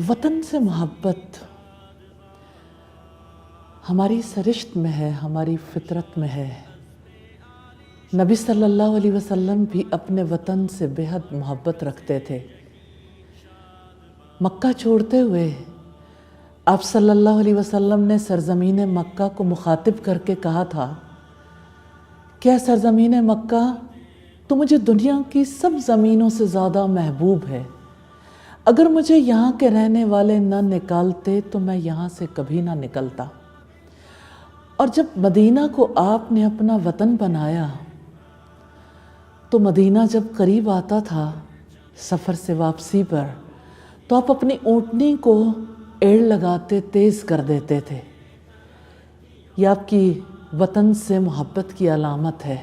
وطن سے محبت ہماری سرشت میں ہے، ہماری فطرت میں ہے۔ نبی صلی اللہ علیہ وسلم بھی اپنے وطن سے بے حد محبت رکھتے تھے۔ مکہ چھوڑتے ہوئے آپ صلی اللہ علیہ وسلم نے سرزمین مکہ کو مخاطب کر کے کہا تھا کہ اے سرزمین مکہ، تو مجھے دنیا کی سب زمینوں سے زیادہ محبوب ہے۔ اگر مجھے یہاں کے رہنے والے نہ نکالتے تو میں یہاں سے کبھی نہ نکلتا۔ اور جب مدینہ کو آپ نے اپنا وطن بنایا تو مدینہ جب قریب آتا تھا سفر سے واپسی پر تو آپ اپنی اونٹنی کو ایڑ لگاتے تیز کر دیتے تھے۔ یہ آپ کی وطن سے محبت کی علامت ہے۔